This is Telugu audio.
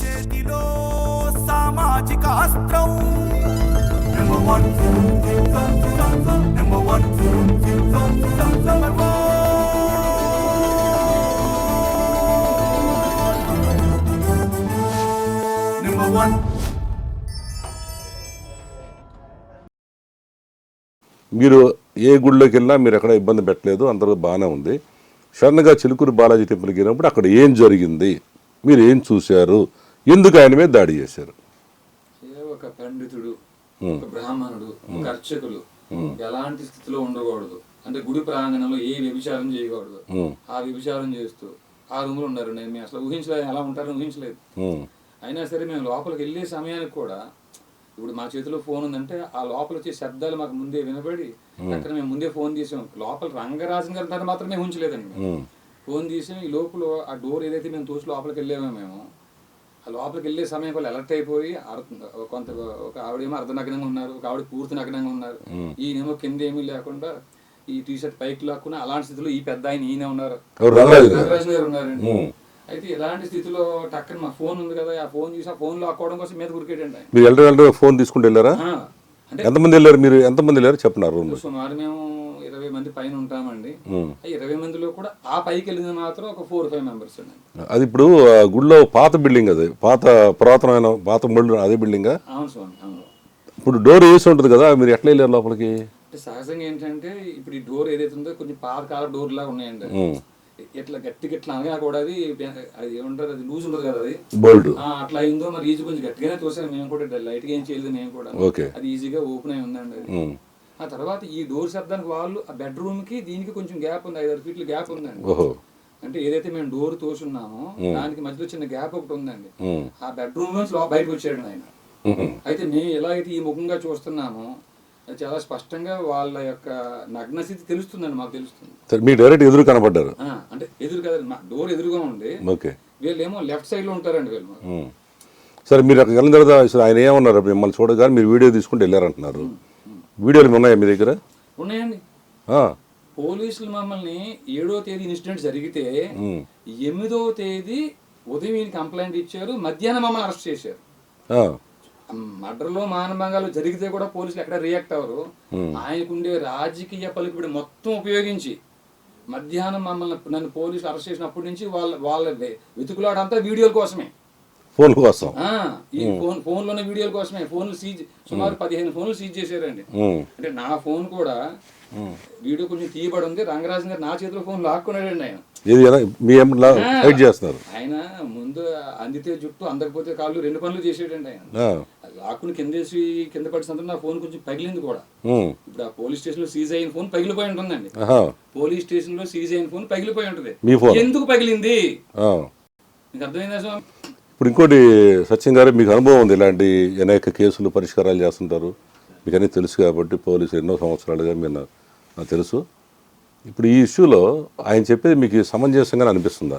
చేతిలో సామాజిక అస్త్రం number one number one number one. మీరు ఏ గుళ్ళోకి వెళ్ళినా మీరు ఎక్కడ ఇబ్బంది పెట్టలేదు, అందరూ బాగానే ఉంది. సడన్గా చిలుకూరు బాలాజీ టెంపుల్కి వెళ్ళినప్పుడు అక్కడ ఏం జరిగింది, మీరు ఏం చూశారు, ఎందుకు ఆయన మీద దాడి చేశారు? ఒక పండితుడు, ఒక బ్రాహ్మణుడు, ఒక అర్చకులు ఎలాంటి స్థితిలో ఉండకూడదు, అంటే గుడి ప్రాంగణంలో ఏ వ్యభిచారం చేయకూడదు, ఆ వ్యభిచారం చేస్తూ ఆ రూమ్ లో ఉన్నారు. మేము అసలు ఊహించలేదు, ఎలా ఉంటారని ఊహించలేదు. అయినా సరే మేము లోపలికి వెళ్ళే సమయానికి కూడా, ఇప్పుడు మా చేతిలో ఫోన్ ఉందంటే ఆ లోపల వచ్చే శబ్దాలు మాకు ముందే వినబడి అక్కడ మేము ముందే ఫోన్ తీసాం. లోపల రంగరాజన్ గారి మాత్రం మేము ఉంచలేదండి. ఫోన్ తీసాం. ఈ లోపల ఆ డోర్ ఏదైతే మేము తోసి లోపలికి వెళ్ళామో మేము ఆ లోపలికి వెళ్ళే సమయం వాళ్ళు అలర్ట్ అయిపోయి కొంత ఒక ఆవిడేమో అర్ధనగ్నంగా ఉన్నారు, ఒక ఆవిడ పూర్తి నగ్నంగా ఉన్నారు, ఈయనేమో కింద ఏమీ లేకుండా ఈ టీ షర్ట్ పైకి లాక్కున్నా అలాంటి స్థితిలో ఈ పెద్ద ఆయన ఈయన ఉన్నారు, రంగరాజన్ గారు ఉన్నారండి. అయితే ఇలాంటి స్థితిలో టక్కన మా ఫోన్ ఉంది కదా, ఆ ఫోన్ చూసి ఆ ఫోన్ లాక్కోవడం కోసం మీద ఉరికేటండి. మీరు వెళ్ళి ఫోన్ తీసుకుంటూ వెళ్ళారా? అంటే ఎంతమంది వెళ్ళారు, మీరు ఎంతమంది వెళ్ళారు చెప్పన్నారు? సుమారు మేము 20 మంది పైన ఉంటామండి. 20 మందిలో కూడా ఆ పైకి వెళ్ళింది మాత్రం ఒక 4-5 మెంబర్స్ అండి. అది ఇప్పుడు గుడిలో పాత బిల్డింగ్, అది పాత పురాతనమైన పాత బిల్డింగ్, అదే బిల్డింగ్. అవును స్వామి, అవును. ఇప్పుడు డోర్ వేసి ఉంటుంది కదా, మీరు ఎట్లా వెళ్ళారు లోపలికి? సహజంగా ఏంటంటే ఇప్పుడు ఈ డోర్ ఏదైతే ఉందో కొంచెం పాతకాల డోర్ లాగా ఉన్నాయండి. ఇట్లా గట్టిగా ఇట్లా అనగా కూడా అది ఏమంటారు, అది లూజ్ ఉంటుంది కదా, అది బోల్ట్ అట్లా అయిందో మరి ఈజీ కొంచెం గట్టిగానే తోసాను మేము కూడా, లైట్ గా ఏం చేయలేదు మేము కూడా. అది ఈజీగా ఓపెన్ అయి ఉందండి అది. ఆ తర్వాత ఈ డోర్ శబ్దానికి వాళ్ళు ఆ బెడ్రూమ్ కి దీనికి కొంచెం గ్యాప్ ఉంది, 5-6 ఫీట్ల గ్యాప్ ఉందండి. అంటే ఏదైతే మేము డోర్ తోసున్నామో దానికి మధ్యలో చిన్న గ్యాప్ ఒకటి ఉందండి. ఆ బెడ్రూమ్ నుంచి బయటకు వచ్చాడు ఆయన. అయితే మేము ఎలా అయితే ఈ ముఖంగా చూస్తున్నామో చాలా స్పష్టంగా వాళ్ళ యొక్క నగ్న స్థితి తెలుస్తుందండి, మాకు తెలుస్తుంది. మీ డైరెక్ట్ ఎదురు కనపడ్డారు? అంటే ఎదురు కదండి, డోర్ ఎదురుగా ఉంది. వీళ్ళు ఏమో లెఫ్ట్ సైడ్ లో ఉంటారండి వీళ్ళు. సరే, మీరు అక్కడ వెళ్ళిన తర్వాత ఆయన ఏమన్నారు? మిమ్మల్ని చూడగానే మీరు వీడియో తీసుకుంటూ వెళ్ళారంటున్నారు. వీడియోలు ఉన్నాయా మీ దగ్గర? ఉన్నాయండి. పోలీసులు మమ్మల్ని 7వ తేదీ ఇన్సిడెంట్ జరిగితే 8వ తేదీ ఉదయం ఈయన కంప్లైంట్ ఇచ్చారు, మధ్యాహ్నం మమ్మల్ని అరెస్ట్ చేశారు. మర్డర్లో మానభంగాలు జరిగితే కూడా పోలీసులు ఎక్కడ రియాక్ట్ అవ్వరు. ఆయనకుండే రాజకీయ పలుకుబడి మొత్తం ఉపయోగించి మధ్యాహ్నం నన్ను పోలీసులు అరెస్ట్ చేసినప్పటి నుంచి వాళ్ళ వెతుకులాడంతా వీడియోల కోసమే, ఫోన్ కోసం. ఈ ఫోన్ లోనే వీడియోల కోసమే. ఫోన్లు సీజ్, సుమారు 15 ఫోన్లు సీజ్ చేశారండి. అంటే నా ఫోన్ కూడా వీడియో కొంచెం తీయబడి ఉంది. రంగరాజన్ గారు నా చేతిలో ఫోన్ లాక్కున్నాడండి ఆయన. ఆయన ముందు అందితే జుట్టు అందకపోతే కాళ్ళు 2 పనులు చేసేటండి ఆయన. లాక్కుని కింద పడినంత నా ఫోన్ కొంచెం పగిలింది కూడా. ఇప్పుడు ఆ పోలీస్ స్టేషన్ లో సీజ్ అయిన ఫోన్ పగిలిపోయి ఉంటుందండి. పోలీస్ స్టేషన్ లో సీజ్ అయిన ఫోన్ పగిలిపోయి ఉంటుంది. ఎందుకు పగిలింది మీకు అర్థమైందా స్వామి? ఇప్పుడు ఇంకోటి, సత్యం గారు మీకు అనుభవం ఉంది, ఇలాంటి అనేక కేసులు పరిష్కారాలు చేస్తుంటారు, మీకు అన్నీ తెలుసు కాబట్టి పోలీసులు ఎన్నో సంవత్సరాలుగా మీరు నాకు తెలుసు. ఇప్పుడు ఈ ఇష్యూలో ఆయన చెప్పేది మీకు సమంజసంగా అనిపిస్తుందా?